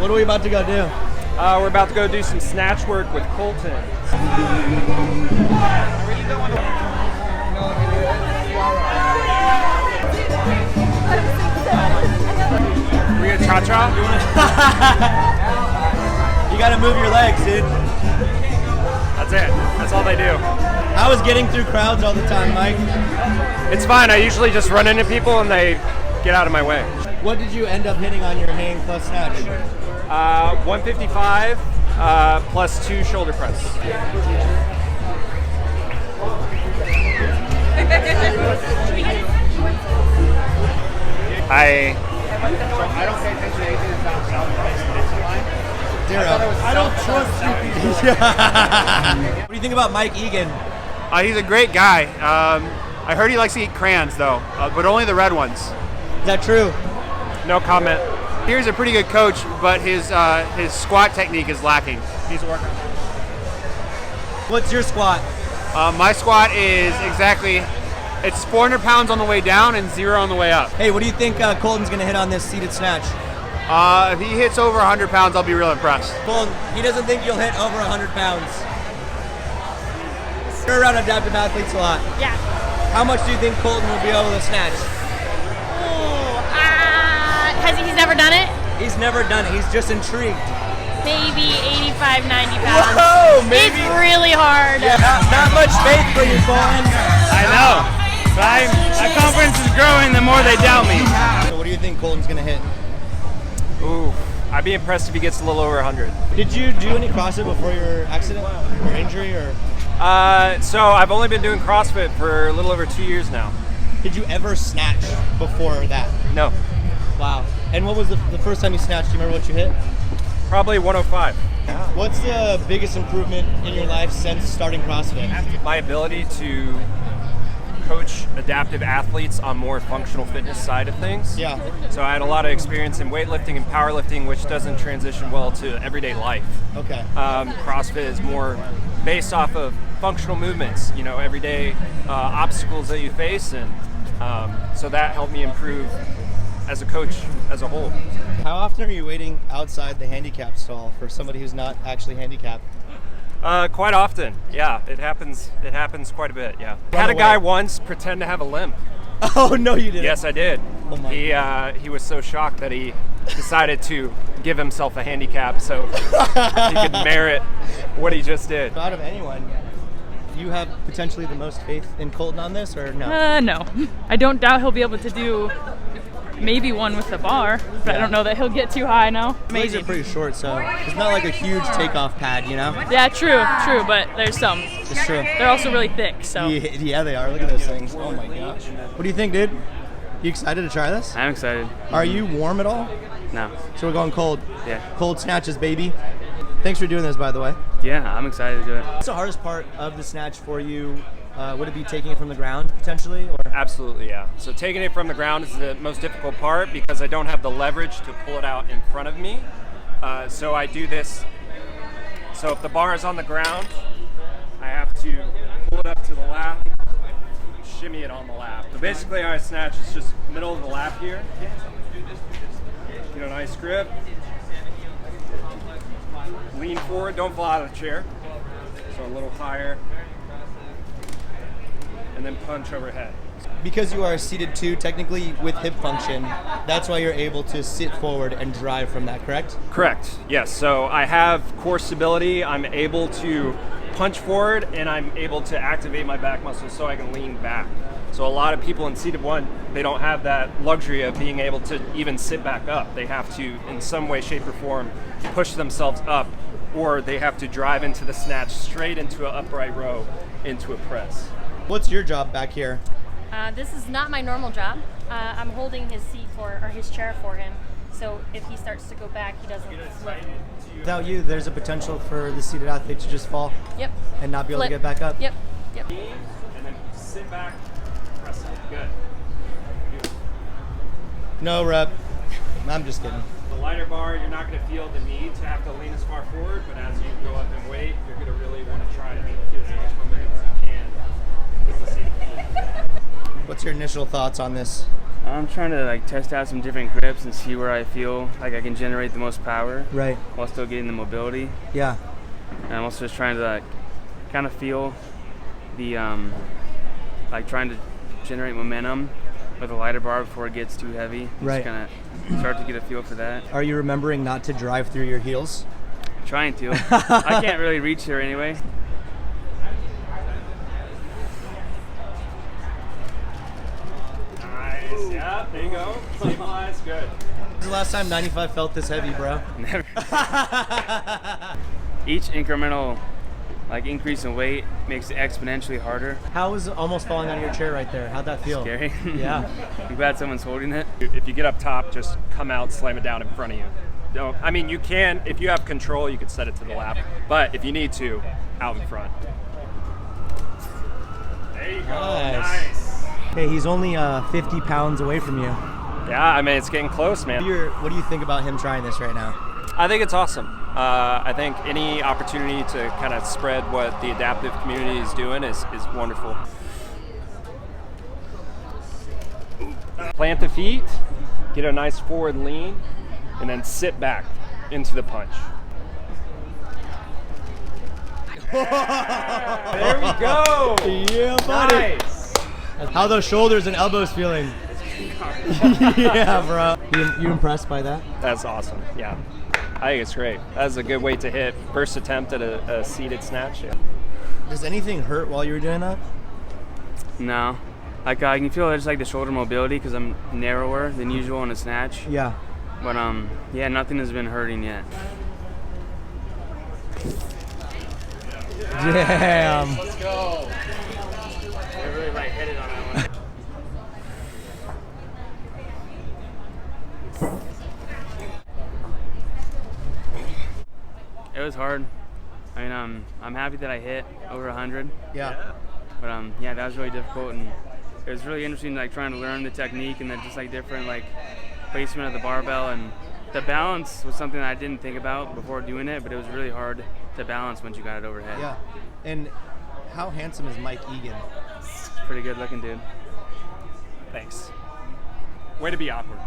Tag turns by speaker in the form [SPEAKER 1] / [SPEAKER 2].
[SPEAKER 1] What are we about to go do?
[SPEAKER 2] We're about to go do some snatch work with Colten. We gonna cha-cha?
[SPEAKER 1] You gotta move your legs, dude.
[SPEAKER 2] That's it. That's all they do.
[SPEAKER 1] How is getting through crowds all the time, Mike?
[SPEAKER 2] It's fine. I usually just run into people and they get out of my way.
[SPEAKER 1] What did you end up hitting on your hang plus snatch?
[SPEAKER 2] 155 plus 2 shoulder press. I don't pay attention to anything that's not self-price.
[SPEAKER 1] Zero. I don't trust you people. What do you think about Mike Egan?
[SPEAKER 3] He's a great guy. I heard he likes to eat crayons though, but only the red ones.
[SPEAKER 1] Is that true?
[SPEAKER 2] No comment.
[SPEAKER 3] Here's a pretty good coach, but his squat technique is lacking. He's working on it.
[SPEAKER 1] What's your squat?
[SPEAKER 3] My squat is it's 400 pounds on the way down and 0 on the way up.
[SPEAKER 1] Hey, what do you think Colton's gonna hit on this seated snatch?
[SPEAKER 3] If he hits over 100 pounds, I'll be real impressed.
[SPEAKER 1] Colton, he doesn't think you'll hit over 100 pounds. You're around adaptive athletes a lot.
[SPEAKER 4] Yeah.
[SPEAKER 1] How much do you think Colton will be able to snatch?
[SPEAKER 4] He's never done it?
[SPEAKER 1] He's never done it. He's just intrigued.
[SPEAKER 4] Maybe 85, 90 pounds.
[SPEAKER 1] Whoa, maybe.
[SPEAKER 4] It's really hard.
[SPEAKER 1] Yeah, not much faith for you, Colton.
[SPEAKER 3] I know, but my confidence is growing the more they doubt me.
[SPEAKER 1] So what do you think Colton's gonna hit?
[SPEAKER 2] Ooh, I'd be impressed if he gets a little over 100.
[SPEAKER 1] Did you do any CrossFit before your accident or injury, or?
[SPEAKER 2] So I've only been doing CrossFit for a little over 2 years now.
[SPEAKER 1] Did you ever snatch before that?
[SPEAKER 2] No.
[SPEAKER 1] Wow. And what was the first time you snatched? Do you remember what you hit?
[SPEAKER 2] Probably 105.
[SPEAKER 1] What's the biggest improvement in your life since starting CrossFit?
[SPEAKER 2] My ability to coach adaptive athletes on more functional fitness side of things.
[SPEAKER 1] Yeah.
[SPEAKER 2] So I had a lot of experience in weightlifting and powerlifting, which doesn't transition well to everyday life.
[SPEAKER 1] Okay.
[SPEAKER 2] CrossFit is more based off of functional movements, everyday obstacles that you face, and so that helped me improve as a coach as a whole.
[SPEAKER 1] How often are you waiting outside the handicap stall for somebody who's not actually handicapped?
[SPEAKER 2] Quite often, yeah. It happens quite a bit, yeah. Had a guy once pretend to have a limp.
[SPEAKER 1] Oh, no, you didn't.
[SPEAKER 2] Yes, I did.
[SPEAKER 1] Oh my
[SPEAKER 2] he was so shocked that he decided to give himself a handicap so he could merit what he just did.
[SPEAKER 1] Out of anyone, do you have potentially the most faith in Colton on this, or no?
[SPEAKER 5] No. I don't doubt he'll be able to do maybe one with the bar, but I don't know that he'll get too high now.
[SPEAKER 1] Legs are pretty short, so it's not like a huge takeoff pad,
[SPEAKER 5] Yeah, true, but there's some.
[SPEAKER 1] It's true.
[SPEAKER 5] They're also really thick, so.
[SPEAKER 1] Yeah, they are. Look at those things. Oh my gosh. What do you think, dude? You excited to try this?
[SPEAKER 6] I'm excited.
[SPEAKER 1] Are you warm at all?
[SPEAKER 6] No.
[SPEAKER 1] So we're going cold.
[SPEAKER 6] Yeah.
[SPEAKER 1] Cold snatches, baby. Thanks for doing this, by the way.
[SPEAKER 6] Yeah, I'm excited to do it.
[SPEAKER 1] What's the hardest part of the snatch for you? Would it be taking it from the ground, potentially? Or?
[SPEAKER 2] Absolutely, yeah. So taking it from the ground is the most difficult part because I don't have the leverage to pull it out in front of me. So I do this. So if the bar is on the ground, I have to pull it up to the lap, shimmy it on the lap. So basically how I snatch is just middle of the lap here. Get a nice grip. Lean forward, don't fall out of the chair. So a little higher. And then punch overhead.
[SPEAKER 1] Because you are seated 2, technically with hip function, that's why you're able to sit forward and drive from that, correct?
[SPEAKER 2] Correct, yes. So I have core stability, I'm able to punch forward, and I'm able to activate my back muscles so I can lean back. So a lot of people in seated 1, they don't have that luxury of being able to even sit back up. They have to, in some way, shape, or form, push themselves up, or they have to drive into the snatch straight into an upright row, into a press.
[SPEAKER 1] What's your job back here?
[SPEAKER 4] This is not my normal job. I'm holding his his chair for him. So if he starts to go back, he doesn't flip.
[SPEAKER 1] Without you, there's a potential for the seated athlete to just fall.
[SPEAKER 4] Yep.
[SPEAKER 1] And not be able
[SPEAKER 4] Flip.
[SPEAKER 1] to get back up.
[SPEAKER 4] Yep.
[SPEAKER 2] And then sit back, press up. Good.
[SPEAKER 1] No rep. I'm just kidding.
[SPEAKER 2] The lighter bar, you're not going to feel the need to have to lean as far forward, but as you go up in weight, you're going to really want to try to get as much momentum as you can with the seat.
[SPEAKER 1] What's your initial thoughts on this?
[SPEAKER 3] I'm trying to like test out some different grips and see where I feel like I can generate the most power
[SPEAKER 1] Right.
[SPEAKER 3] while still getting the mobility.
[SPEAKER 1] Yeah.
[SPEAKER 3] And I'm also just trying to like kind of feel the like trying to generate momentum with a lighter bar before it gets too heavy.
[SPEAKER 1] Right.
[SPEAKER 3] Just kind of start to get a feel for that.
[SPEAKER 1] Are you remembering not to drive through your heels?
[SPEAKER 3] Trying to. I can't really reach here anyway.
[SPEAKER 2] Nice. Yeah, there you go. Stabilize. Good.
[SPEAKER 1] When's the last time 95 felt this heavy, bro?
[SPEAKER 3] Never. Each incremental like increase in weight makes it exponentially harder.
[SPEAKER 1] How was almost falling out of your chair right there? How'd that feel?
[SPEAKER 3] Scary.
[SPEAKER 1] Yeah.
[SPEAKER 3] I'm glad someone's holding it.
[SPEAKER 2] If you get up top, just come out, slam it down in front of you. No, I mean, you can, if you have control, you can set it to the lap. But if you need to, out in front. There you go.
[SPEAKER 1] Nice. Hey, he's only 50 pounds away from you.
[SPEAKER 2] Yeah, I mean, it's getting close, man.
[SPEAKER 1] What do you think about him trying this right now?
[SPEAKER 2] I think it's awesome. I think any opportunity to kind of spread what the adaptive community is doing is wonderful. Plant the feet, get a nice forward lean, and then sit back into the punch. There we go.
[SPEAKER 1] Yeah, buddy.
[SPEAKER 2] Nice.
[SPEAKER 1] How are those shoulders and elbows feeling? Yeah, bro. You impressed by that?
[SPEAKER 2] That's awesome. Yeah. I think it's great. That's a good way to hit first attempt at a seated snatch. Yeah.
[SPEAKER 1] Does anything hurt while you were doing that?
[SPEAKER 3] No. Like I can feel just like the shoulder mobility because I'm narrower than usual in a snatch.
[SPEAKER 1] Yeah.
[SPEAKER 3] But yeah, nothing has been hurting yet.
[SPEAKER 1] Damn.
[SPEAKER 2] Let's go.
[SPEAKER 3] I really lightheaded on that one. It was hard. I mean, I'm happy that I hit over 100.
[SPEAKER 1] Yeah.
[SPEAKER 3] But yeah, that was really difficult, and it was really interesting, like trying to learn the technique and then just like different like placement of the barbell, and the balance was something that I didn't think about before doing it, but it was really hard to balance once you got it overhead.
[SPEAKER 1] Yeah. And how handsome is Mike Egan?
[SPEAKER 3] Pretty good looking dude.
[SPEAKER 2] Thanks. Way to be awkward.